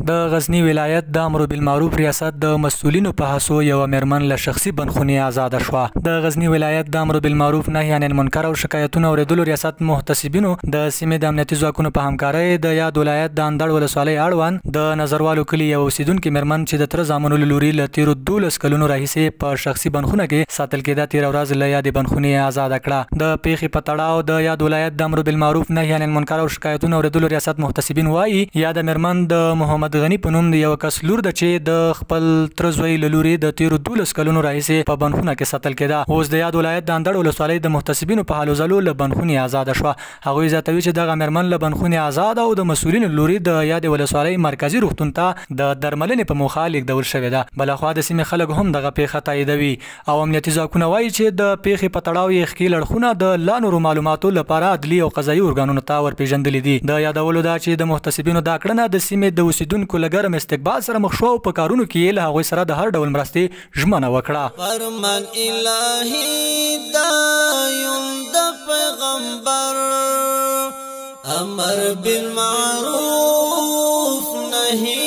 د غزنی ولایت د امر بالمعروف ریاست د مسؤلینو په هڅو یو میرمن له شخصي بندخونې آزاده شوه. د غزنی ولایت د امر بالمعروف نهي عن المنکر او شکایتونو اوریدلو ریاست محتسبینو د سیمې د امنیتي ځواکونو په همکارۍ د یاد ولایت د اندړ ولسوالۍ اړوند د نظروالو کلي یو اوسیدونکي میرمن چې د تر زامنو له لوري له تیرو 12 کلونو راهیسې په شخصي بندخونه کې ساتل کېده تیر ورځ له یادې بندخونې آزاده کړه. د پیښې په تړاو د یاد ولایت د امر بالمعروف نهي عن المنکر او شکایتونو اوریدلو ریاست محتسبین وایي یاد میرمن د محمد غنی په نوم د یو کس لور ده چې د خپل تر زوی له لوري د تیرو 12 کلونو راهیسې په بندخونه کې ساتل کېده. اوس د یاد ولایت د اندړ ولسوالۍ د محتسبینو په هلو ځلو له بندخونې آزاده شوه. هغوی زیاتوي چې دغه میرمن له بندخونې آزاده او د مسؤلینو له لوري د یادې ولسوالۍ مرکزي روغتون ته د درملنې په موخه لیږدول شوې ده. بلخوا د سیمې خلک هم دغه پیښه تاییدوي او امنیتي ځواکونه وایي چې د پیښې په تړاو یې ښکېل اړخونه د لا نورو معلوماتو لپاره عدلي او قضایي ارګانونو ته ورپېژندلي دي. د یادولو ده چې د محتسبینو دا کړنه د سیمې د اوسیدونکو له ګرم استقبال سره مخ شو او په کارونو کې له هغوی سره د هر ډول مرستې ژمنه وکړه. فرمان الهی دایم د پیغمبر امر بالمعروف نهی